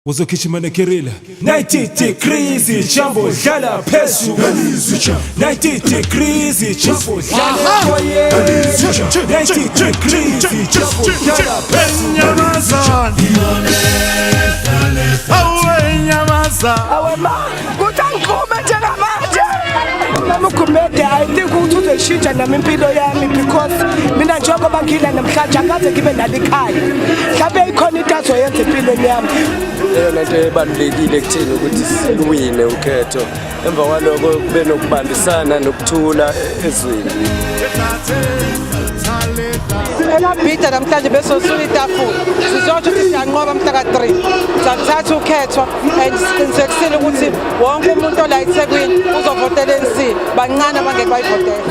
Uzokhishima nekerila 90 degrees ijambo dlala phezulu 90 degrees ijambo dlala moyeni 90 degrees ijambo dlala phezulu awe ma kutangikume njengamanje nami ukhumede I think ukuthi uzoshintsha nami impilo yami because mina njengoba ngila namhlanje akaze ngibe nalo ikhaya mhlawumbe ikhona into azoyenza empilweni yami. Eyona nto ebalulekile kuthina ukuthi siwine ukhetho emva kwaloko kube nokubambisana nokuthula ezweni. Elabhida namhlanje besosula itafula sizosho ukuthi siyanqoba mhla ka-3 sathatha ukhetho and siqinisekisile ukuthi wonke umuntu ola eThekwini uzovotela ANC bancane abangeke bayivotele.